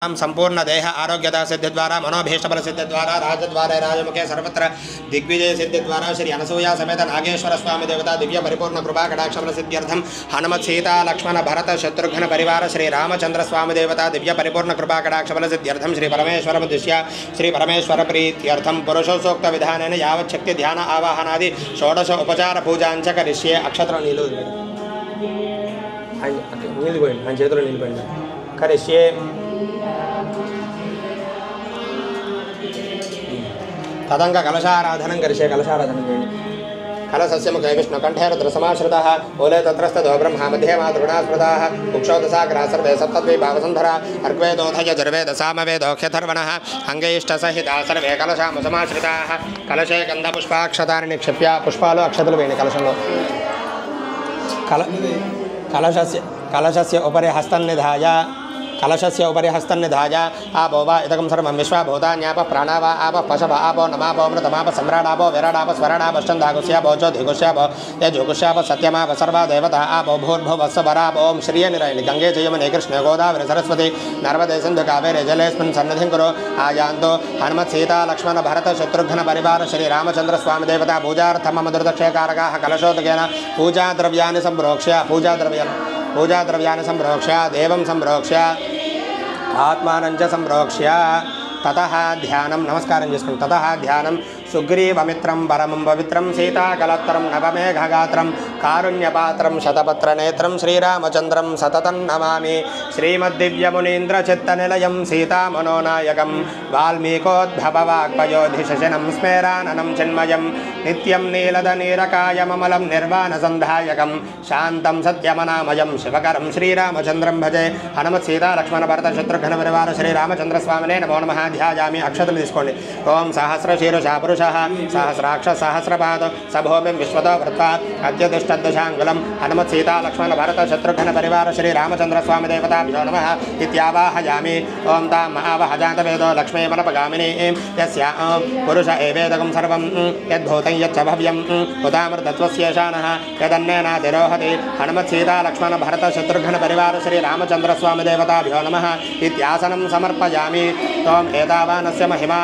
संपूर्ण देह आरोग्यता सिद्धि द्वारा मनोभीष्टबल सिद्धि द्वारा राजद्वारे राजमुखे सर्वत्र दिग्विजय सिद्धि द्वारा श्री अनसूया समेत नागेश्वर स्वामी देवता दिव्य परिपूर्ण कृपा कटाक्षबल सिद्ध्यर्थम हनुमत सीता लक्ष्मण भरत शत्रुघ्न परिवार श्री रामचंद्र स्वामी देवता दिव्य परिपूर्ण कृपा कटाक्षबल सिद्ध्यर्थम श्री परमेश्वर उद्देश्य श्री परमेश्वर प्रीत्यर्थम पुरुषोक्त विधानेन यावत् शक्ति ध्यान आवाहनादि षोडश उपचार पूजांच करिष्ये अक्षत्र नीलु చేతులు నిలబడి కరిష్యే तदंग कलशाराधनं करिष्ये कलशाराधनं कलशस्य मुखे विष्णुकण्ठे रुद्रसमाश्रितः मूले तत्रस्ततो ब्रह्मा मध्ये मातृगुणास्मृताः कुक्षोदशाग्रासर्वे सप्तद्वि भावसन्धरा अर्ग्वेदोधय जर्वेद सामवेदोऽख्यथर्वणः अङ्गैष्टसहिता सर्वे कलशामुसमाश्रिताः कलशे गन्धपुष्पाक्षतानि निक्षिप्य पुष्पालु अक्षतलु वेणि कलशंलो कलशस्य उपरि हस्तन्निधाय कलशस्य उपरि हस्तन्निधाय आपो वा इदकं सर्वं विश्वा भूतान्यापः प्राणावा आपः पशव आपो नमापो मृतमापः सम्राडापो विराडापः स्वराडापश्चन्दागुस्यापो ज्योतिगुस्यापो यजुगुस्यापो सत्यमापः सर्वा देवता आपो भूर्भुवस्सवरापो ओं श्रियनिरयणि गंगे च यमुने कृष्णे गोदावरी सरस्वती नर्मदे सिन्धु कावेरी जलेऽस्मिन् सन्निधिं कुरु आयान्तो हनुमत् सीता लक्ष्मण भरत शत्रुघ्न परिवार श्री रामचंद्र स्वामी देवता पूजार्थं मम दुर्दक्षयकारकाः कलशोदकेन पूजाद्रव्याणि संप्रोक्ष्य देवं संप्रोक्ष्य आत्मानं च संप्रोक्ष्य ततः ध्यानं नमस्कारं చేసుకుంటాం ततः ध्यानं सुग्रीवमित्रं परमं पवित्रं सीताकलत्रं नवमेघगात्रं कारुण्यपात्रं शतपत्रनेत्रं श्रीरामचन्द्रं सततं नमामि श्रीमद्दिव्यमुनीन्द्रचित्तनिलयं सीतामनोनायकं वाल्मीकोद्भववाक्पयोधिशशनं स्मेराननं चिन्मयं नित्यं नीलदनीरकायममलं निर्वाणसन्धायकं शान्तं सत्यमनामयं शिवकरं श्रीरामचन्द्रं भजे हनुमत् सीता लक्ष्मण भरत शत्रुघ्न परिवार श्रीरामचन्द्रस्वामिने नमो नमः ध्यायामि अक्षतలు తీసుకోండి ओं सहस्रशीर्षा सहस्राक्ष सहस्रपाद सभूमिं विश्वतो वृत्वा अद्यतिष्ठद्दशाङ्गुलं हनुमत् सीता लक्ष्मण भरत शत्रुघ्न परिवार श्री रामचंद्र स्वामी देवताभ्यो नमः इत्यावाहयामि ओं तां महावहजातवेदो लक्ष्मीमनपगामिनी यस्या पुरुष एवेदकं सर्वं यद्भूतं यच्च भव्यं उदामृतत्वस्येषानः यदन्नेनातिरोहति हनुमत् सीता लक्ष्मण भरत शत्रुघ्न परिवार श्री रामचंद्र स्वामी देवताभ्यो नमः इत्यासनं समर्पयामि त्वं एतावानस्य महिमा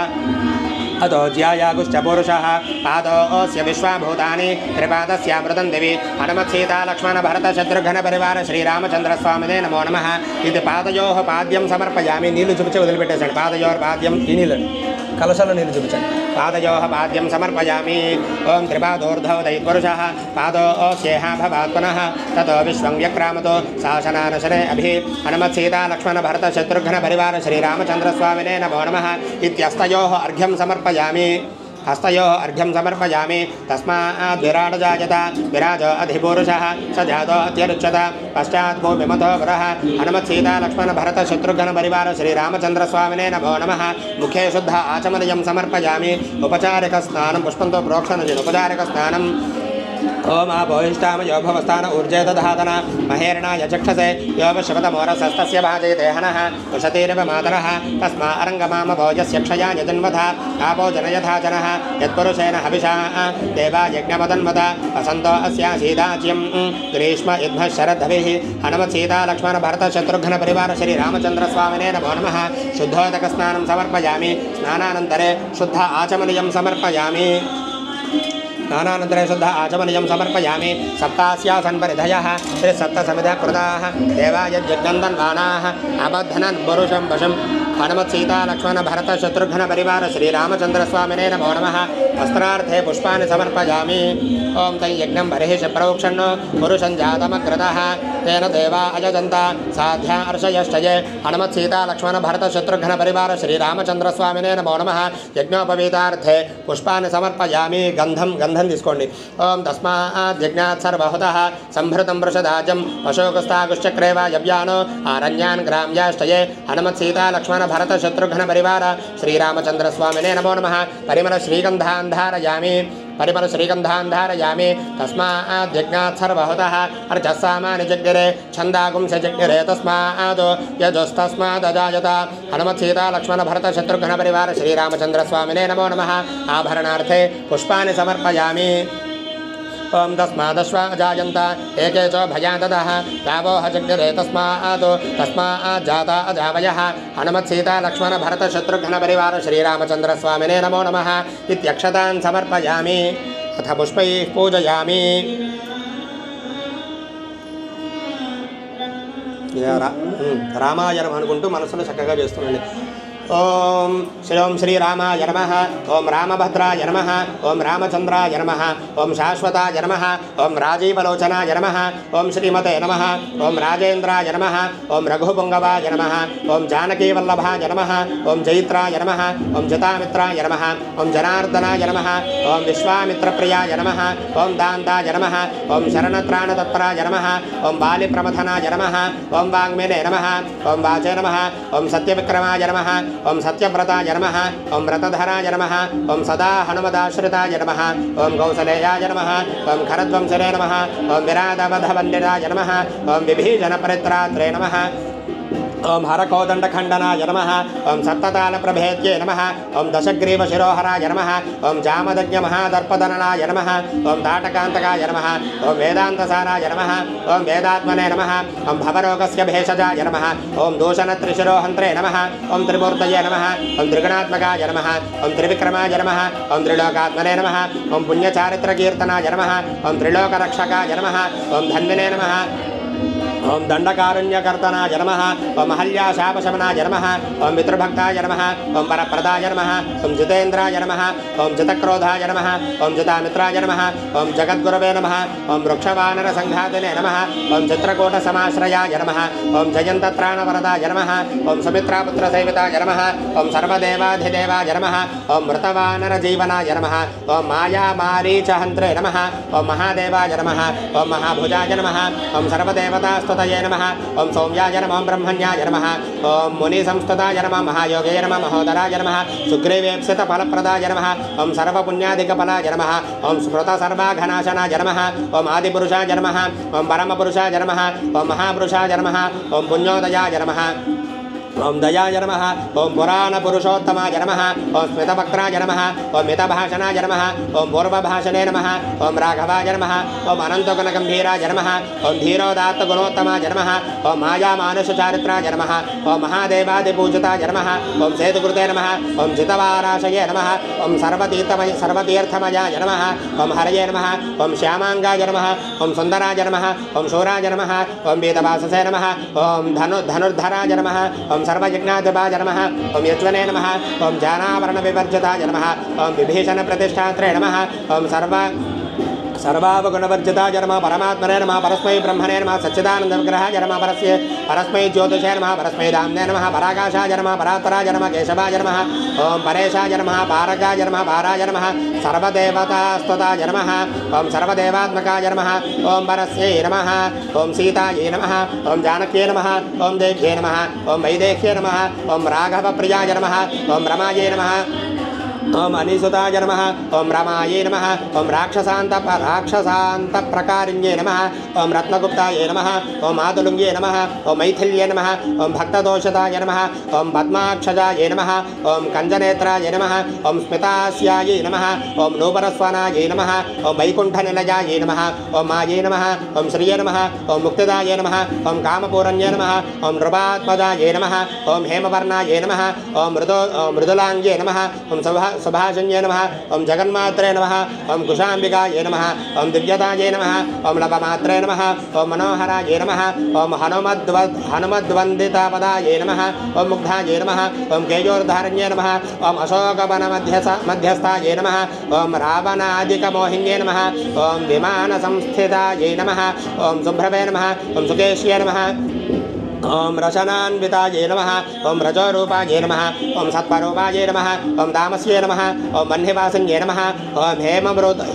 अतो ज्यायागुश्च पुरुषः पादोऽस्य विश्वाभूतानि त्रिपादस्यामृतं दिवि हनुमत् सीता लक्ष्मण भरत शत्रुघ्न परिवार श्रीरामचन्द्रस्वामिने नमो नमः इति पादयोः पाद्यं समर्पयामि नीलु చూపించి వదిలిపెట్టేశాడు పాదయోర్పాద్యం ఈ నీళ్ళు కలశాల నీళ్ళు చూపించండి पादयोः पाद्यं समर्पयामि ओं त्रिपादोर्धवदैत्पुरुषः पादोऽस्येह भवात् पुनः ततो विश्वं व्यक्रामतो शासनानशने अभि हनुमत् सीता लक्ष्मण भरत शत्रुघ्न परिवार श्रीरामचन्द्रस्वामिने नमो नमः इत्यस्तयोः अर्घ्यं समर्पयामि हस्तयोः अर्घ्यं समर्पयामि तस्मात् विराटजायत विराजो अधिपुरुषः स जातो अत्यरुच्यत पश्चात् भूमिमतो वरः हनुमत् सीता लक्ष्मण भरत शत्रुघ्न परिवार श्रीरामचन्द्रस्वामिने नमो नमः मुखे शुद्ध आचमनीयं समर्पयामि उपचारिकस्नानं पुष्पन्तो प्रोक्षणजिन् उपचारिकस्नानं ओम आपोहिष्टामयो भवस्थान ऊर्जे दधातन महेरणाय चक्षसे योपशपतमोरसस्तस्य भाजयते हनः उशतीरिव मातरः तस्मा अरङ्गमामभोजस्य क्षयाय जन्मथा आपो जनयथा जनः यत्पुरुषेण हविषा देवा यज्ञमदन्मत वसन्तो अस्यासीदाच्यं ग्रीष्म युद्मः शरद्धभिः हनुमत् सीता लक्ष्मण भरत शत्रुघ्न परिवार श्रीरामचन्द्रस्वामिने नमो नमः शुद्धोदकस्नानं समर्पयामि स्नानानन्तरे शुद्ध आचमनीयं समर्पयामि स्नानानन्तरे शुद्ध आचमनीयं समर्पयामि सप्तास्यासन्परिधयः श्रीसप्तसमिधः कृताः देवायज्ञन्दन्वानाः अबद्धनन् पुरुषं वशं हनुमत् सीता लक्ष्मण भरत शत्रुघ्न परिवार श्रीरामचन्द्रस्वामिने नमो नमः वस्त्रार्थे पुष्पाणि समर्पयामि ओं तै यज्ञं बर्हिष प्रोक्षन् पुरुषं जातमकृतः तेन देवा अजजन्त साध्या अर्षयश्चये हनुमत् सीता लक्ष्मण भरत शत्रुघ्न परिवार श्रीरामचन्द्रस्वामिने नमो नमः यज्ञोपवीतार्थे पुष्पाणि समर्पयामि गन्धं తీసుకోండి ఓం తస్మాత్ యజ్ఞాత్ సర్వహుతః సంభృతం వృషదాజం పశోకస్తాగుశ్చక్రే వాయవ్యానో ఆరణ్యాన్ గ్రామ్యాష్టయే హనుమత్ సీతా లక్ష్మణ భరత శత్రుఘ్న పరివార శ్రీరామచంద్రస్వామినే నమో నమః పరిమళ శ్రీగంధాన్ ధారయామి తస్మాత్ యజ్ఞాత్ సర్వహుతః అర్చస్సామాని జగ్నిరే ఛందాగుంస జగ్నిరే తస్మాత్ యజస్తస్మాదజాయత హనుమత్ సీతా లక్ష్మణ భరత శత్రుఘ్న పరివార శ్రీరామచంద్రస్వామినే నమో నమః ఆభరణార్థే పుష్పాన్ని సమర్పయామి ओम तस्मादश्वा अजायन्त एके च भयाददः गावो हजग्रे तस्मात् जाता अजावयः हनुमत् सीता लक्ष्मण भरत शत्रुघ्न परिवार श्रीरामचंद्र स्वामिने नमो नमः इत्यक्षतान् समर्पयामि अथ पुष्पैः पूजयामि। రామాయణం అనుకుంటూ మనసులో చక్కగా చేస్తుండండి। ఓం శ్రీరామాయ నమః ఓం రామభద్రాయ నమః ఓం రామచంద్రాయ నమః ఓం శాశ్వతాయ నమః ఓం రాజీవలోచనాయ నమః ఓం శ్రీమతే నమః ఓం రాజేంద్రాయ నమః ఓం రఘుపుంగవాయ నమః ఓం జానకీవల్లభాయ నమః ఓం జైత్రాయ నమః ఓం జటామిత్రాయ నమః ఓం జనార్దనాయ నమః ఓం విశ్వామిత్రప్రియాయ నమః ఓం దాంతాయ నమః ఓం శరణత్రాణతత్పరాయ నమః ఓం బాలిప్రమథనాయ నమః ఓం వాంగ్మేనే నమః ఓం వాచే నమః ఓం సత్యవిక్రమాయ నమః ओम सत्यव्रताय नमः ओम व्रतधराय नमः ओम सदा हनुमदाश्रिताय नमः ओम कौसलेयाय नमः ओम खरध्वंसने नमः ओम विराटवधवन्दिताय नमः ओम विभीषणपरित्रात्रे नमः ओम हरकोदंडखंडनाय नमः ओम सप्ततालप्रभेद्ये नमः ओम दशग्रीवशिरोहराय नमः ओम जामदग्न्यमहादर्पदननाय नमः ओम ताटकान्तकाय नमः ओम वेदान्तसाराय नमः ओम वेदात्मने नमः ओम भवरोगस्य भेषजाय नमः ओम दूषणत्रिशिरोहन्त्रे नमः ओम त्रिमूर्तये नमः ओम त्रिगुणात्मकाय नमः ओम त्रिविक्रमाय नमः ओम त्रिलोकात्मने नमः ओम पुण्यचारित्रकीर्तनाय नमः ओम त्रिलोकरक्षकाय नमः ओम धन्विने नमः ओम दंडकारुण्यकर्तनाय नमः ओम अहल्याशापशमनाय नमः ओम मित्रभक्ताय नमः ओम परप्रदाय नमः ओम जितेन्द्राय नमः ओम जितक्रोधाय नमः ओम जितामित्राय नमः ओम जगद्गुरवे नमः ओम वृक्षवानरसंघातिने नमः ओम चित्रकूटसमाश्रयाय नमः ओम जयन्तत्राणवरदाय नमः ओम सुमित्रापुत्रसेविताय नमः ओम सर्वदेवाधिदेवाय नमः ओम मृतवानरजीवनाय नमः ओम मायामारीचहन्त्रे नमः ओम महादेवाय नमः ओम महाभुजाय नमः ओम सर्वदेवतास्तुतये नमः ओम सौम्याय नमः ओम ब्रह्मण्याय नमः ओम मुनिसंस्तुताय नमः महायोगे नमः महोदराय नमः सुग्रीवेप्सितफलप्रदाय नमः ओम सर्वपुण्यादिकफलाय नमः ओम स्मृतसर्वाघनाशनाय नमः ओम आदिपुरुषाय नमः ओम परमपुरुषाय नमः ओम महापुरुषाय नमः ओम पुण्योदयाय नमः ओम दयाय नमः ओम पुराणपुरुषोत्तमाय नमः ओम स्मितवक्त्राय नमः ओम मितभाषणाय नमः ओम पूर्वभाषणे नमः ओम राघवाय नमः ओम अनन्तगुणगम्भीराय नमः ओम धीरोदात्तगुणोत्तमाय नमः ओम मायामानुषचारित्राय नमः ओम महादेवादिपूजिताय नमः ओम सेतुकृते नमः ओम जितवाराशये नमः ओम सर्वतीर्थमयाय नमः ओम हरये नमः ओम श्यामांगाय नमः ओम सुन्दराय नमः ओम शूराय नमः ओम वेदवाससे नमः ओम धनुर्धराय नमः ओम सर्वयज्ञाधिपाय नमः ओम यज्वने नमः ओम जानावरणविवर्जिताय नमः ओम विभीषणप्रतिष्ठात्रे नमः ओम सर्वावगुणवर्जिताय नमः परमात्मने नमः परस्मै ब्रह्मणे नमः सच्चिदानन्दविग्रहाय नमः परस्मै ज्योतिषे नमः परस्मै धाम्ने नमः पराकाशाय नमः परात्पराय नमः केशवाय नमः ओम परेशाय नमः पारकाय नमः पाराय नमः सर्वदेवतास्तुताय नमः ओम सर्वदेवात्मकाय नमः ओम परस्यै नमः ओम सीतायै नमः ओम जानक्यै नमः ओम देव्यै नमः ओम वैदेह्यै नमः ओम राघवप्रियाय नमः ओम रमायै नमः ओम अनिसुताय नमः ओम रमायै नमः ओम राक्षसान्तप्रकारिण्यै नमः ओम रत्नगुप्तायै नमः ओम आदुलुङ्ग्यै नमः ओम मैथिल्यै नमः ओम भक्तदोषताय नमः ओम पद्माक्षजायै नमः ओम कञ्जनेत्राय नमः ओम स्मितास्यायै नमः ओम नूपरस्वनायै नमः ओम वैकुण्ठनिलयायै नमः ओम मायै नमः ओम श्रिये नमः ओम मुक्तिदायै नमः ओम कामपूरण्ये नमः ओम नृपात्मजायै नमः ओम हेमवर्णायै नमः ओम मृदुलाङ्ग्यै नमः ओम सुभाषण्ये नमः ओम जगन्मात्रे नमः ओम कुशाम्बिकायै नमः ओम दिव्यतायै नमः ओम लभमात्रे नमः ओम मनोहरायै नमः ओम हनुमद्वन्दितापदायै नमः ओम मुग्धायै नमः ओम केयोर्धारण्ये नमः ओम अशोकवनमध्यस्थायै नमः ओम रावणादिकमोहिन्ये नमः ओम विमानसंस्थितायै नमः ओम शुभ्रवे नमः ओम सुकेश्ये नमः ओम रशनान्वितायै नमः ओम रजोरूपायै नमः ओम सत्परूपायै नमः ओम दामस्ये नमः ओम वह्निवासिन्ये नमः ओम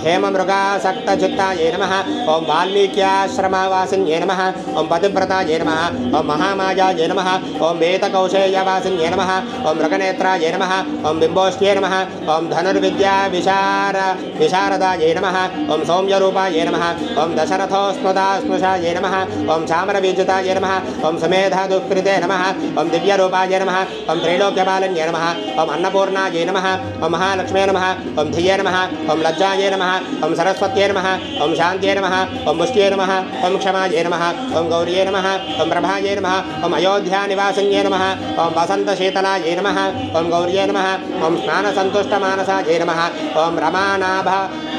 हेममृगासक्तचित्तायै नमः ओम वाल्मीक्याश्रमवासिन्ये नमः ओम पतिव्रतायै नमः ओम महामायायै नमः ओम वेदकौशेयवासिन्ये नमः ओम मृगनेत्रायै नमः ओम बिम्बोष्ट्ये नमः ओम धनुर्विद्याविशारदायै नमः ओम सौम्यरूपायै नमः ओम दशरथोस्मदास्मृशायै नमः ओम चामरवीजितायै नमः ओम मेधादुष्कृते नमः ओम दिव्यरूपाय नमः ओम त्रैलोक्यपालन्ये नमः ओम अन्नपूर्णायै नमः ओम महालक्ष्म्यै नमः ओम धिये नमः ओम लज्जायै नमः ओम सरस्वत्यै नमः ओम शान्त्यै नमः ओम मुष्ट्यै नमः ओम क्षमायै नमः ओम गौर्यै नमः ओम प्रभायै नमः ओम अयोध्यानिवासिन्यै नमः ओम वसन्तशीतलायै नमः ओम गौर्यै नमः ओम स्नानसन्तुष्टमानसायै नमः ओम रमानाभ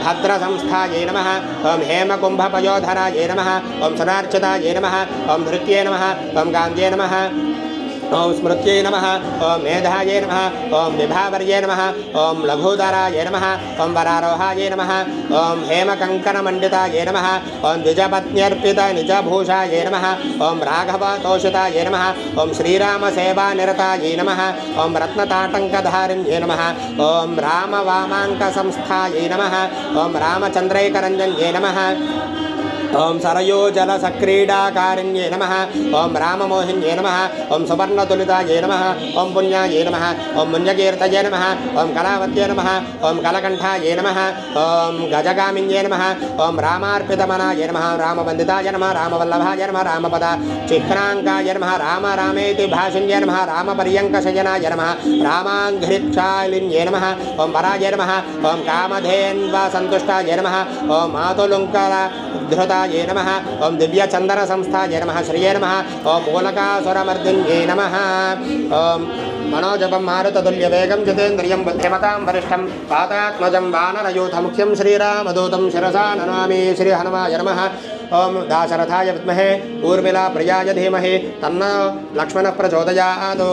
भद्रसंस्थायै नमः ओम हेमकुम्भपयोधरायै नमः ओम सुरार्चितायै नमः ओम धृत्यै नमः ओम गान्ध्यै नमः ओम स्मृत्यै नमः ओम मेधायै नमः ओम विभावर्यै नमः ओम लघुधरायै नमः ओम वरारोहायै नमः ओम हेमकङ्कणमण्डितायै नमः ओम द्विजपत्न्यर्पितनिजभूषायै नमः ओम राघवतोषितायै नमः ओम श्रीरामसेवानिरतायै नमः ओम रत्नताटङ्कधारिण्यै नमः ओम रामवामाङ्कसंस्थायै नमः ओम रामचन्द्रैकरञ्जन्यै नमः ओम सरयोजलसक्रीडाकारिण्ये नमः ओम राममोहिन्ये नमः ओम सुवर्णतुलितायै नमः ओम पुण्यायै नमः ओम मुञ्जकीर्तये नमः ओम कलावत्यै नमः ओम कलकण्ठायै नमः ओम गजगामिन्ये नमः ओम रामार्पितमनायै नमः रामवन्दिताय नमः रामवल्लभाय नमः रामपद चिह्नाङ्काय नमः राम रामेति भाषिण्ये नमः रामपर्यङ्कशयनाय नमः रामाङ्घ्रिक्षालिन्ये नमः ओम वराय नमः ओम कामधेन्वसन्तुष्टाय नमः ओम मातुलुङ्कर धृतायै नमः ओम दिव्यचन्दनसंस्थायै नमः श्रिये नमः ओम मूलकासुरमर्दिन्ये नमः ओम मनोजपं मारुततुल्यवेगं जितेन्द्रियं बुद्धिमतां वरिष्ठं वातात्मजं वानरयूथमुख्यं श्रीरामदूतं शिरसा नमामि श्रीहनुमाय नमः ओम दाशरथाय विद्महे ऊर्मिला प्रियाय धीमहि तन्नो लक्ष्मणः प्रचोदयात्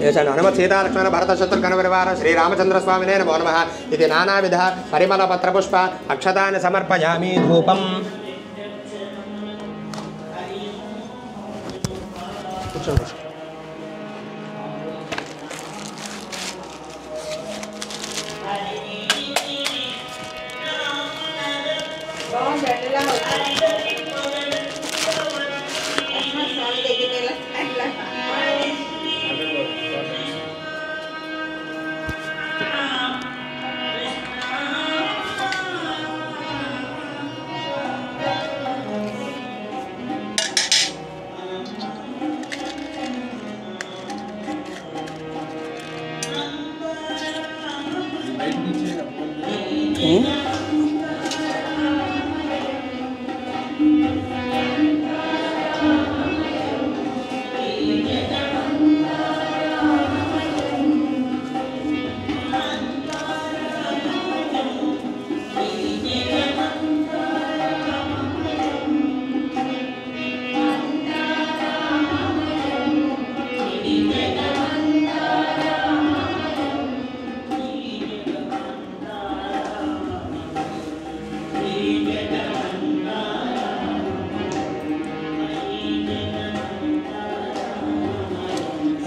हनुमत् सीता लक्ष्मण भरत शत्रुघ्न परिवार श्रीरामचन्द्रस्वामिने नमो नमः इति नानाविध परिमलपत्रपुष्प अक्षतानि समर्पयामि धूपम्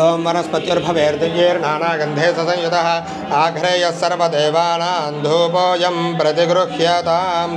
ओम वनस्पत्युर्भवेर्दिव्यैर्नानागन्धे संयुतः आघ्रेयः सर्वदेवानां धूपोऽयं प्रतिगृह्यतां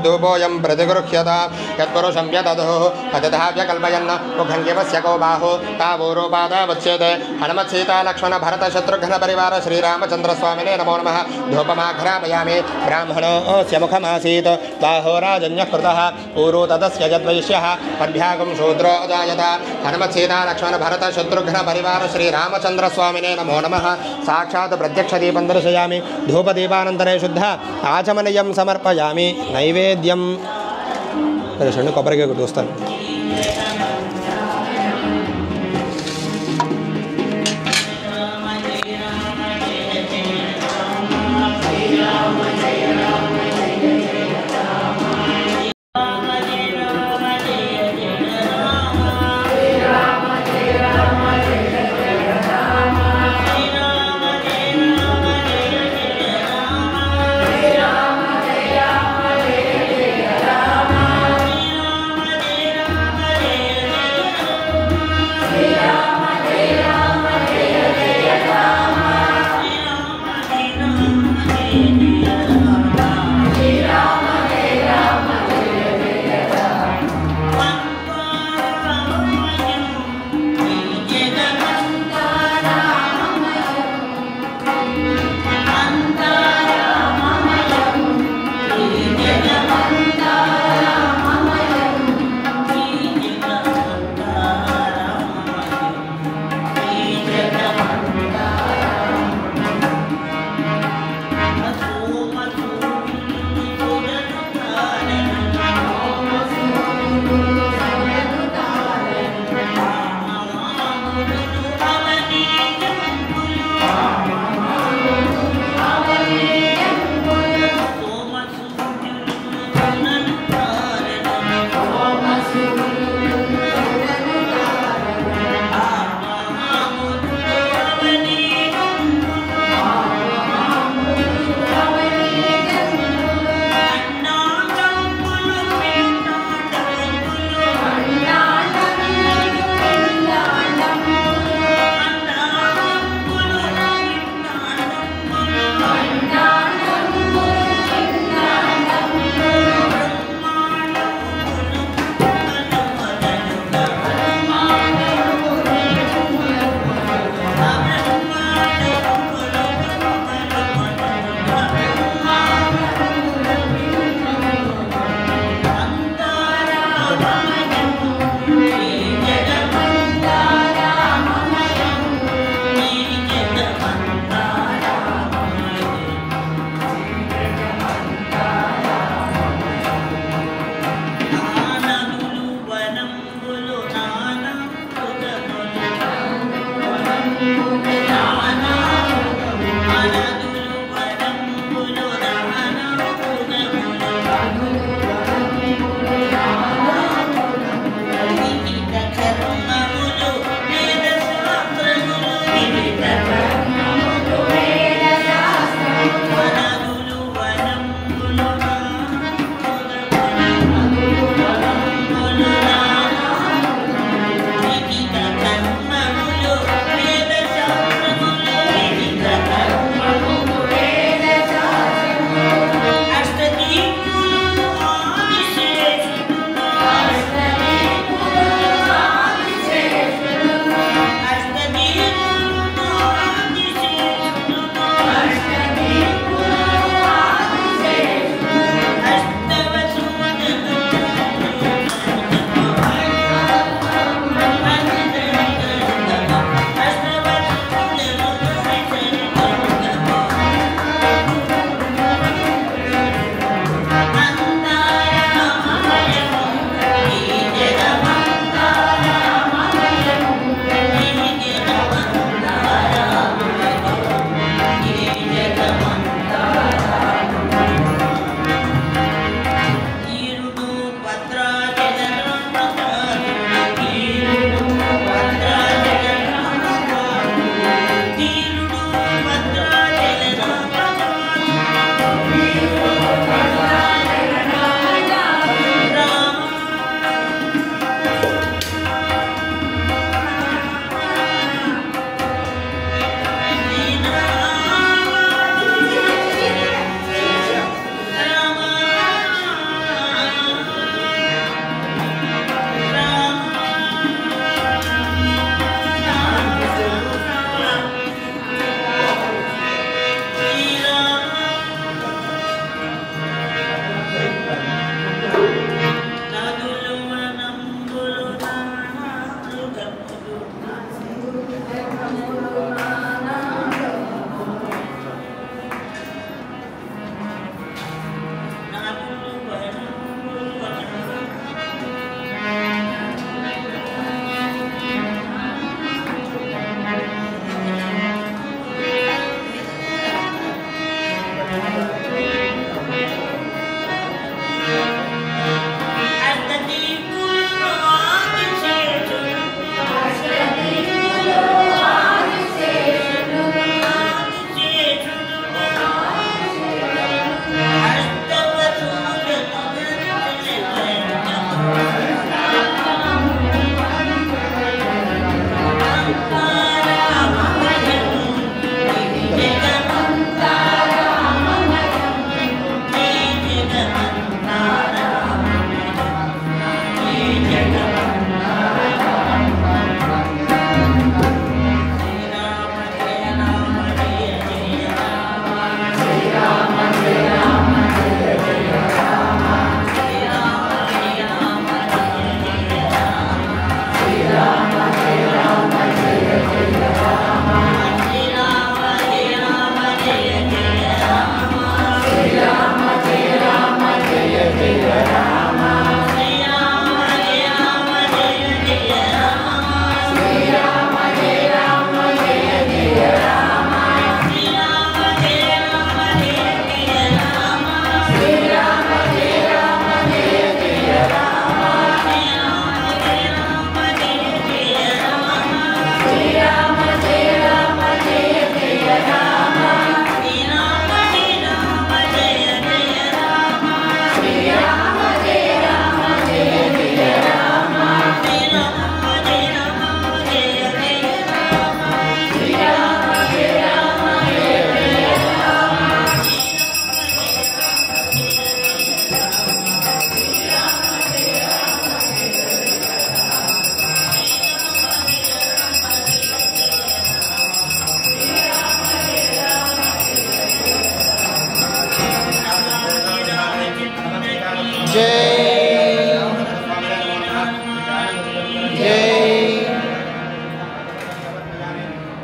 यत्पुरुषं व्यदधुः पतिधाव्यकल्पयन् मुखं किमस्य को बाहु तावूरोपादावच्यते हनुमत् सीता लक्ष्मण भरत शत्रुघ्न परिवार श्रीरामचन्द्रस्वामिने नमो नमः धूपमाघ्रापयामि ब्राह्मणोऽस्य मुखमासीत् बाहो राजन्यः कृतः ऊरो तदस्य यद्वैश्यः पद्भ्यागं शूद्रो अजायत हनुमत् सीता लक्ष्मण भरत शत्रुघ्न परिवार श्रीरामचन्द्रस्वामिने नमो नमः साक्षात् प्रत्यक्षदीपं दर्शयामि धूपदीपानन्तरे शुद्ध आचमनीयं समर्पयामि नैवेद्यं शण्णु कोब्बरिकाय कोट्टुकोस्तानु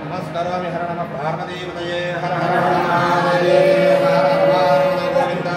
नमस्करोमि हर नमः पार्वतीपतये हर हर महादेव हर हर गोविंद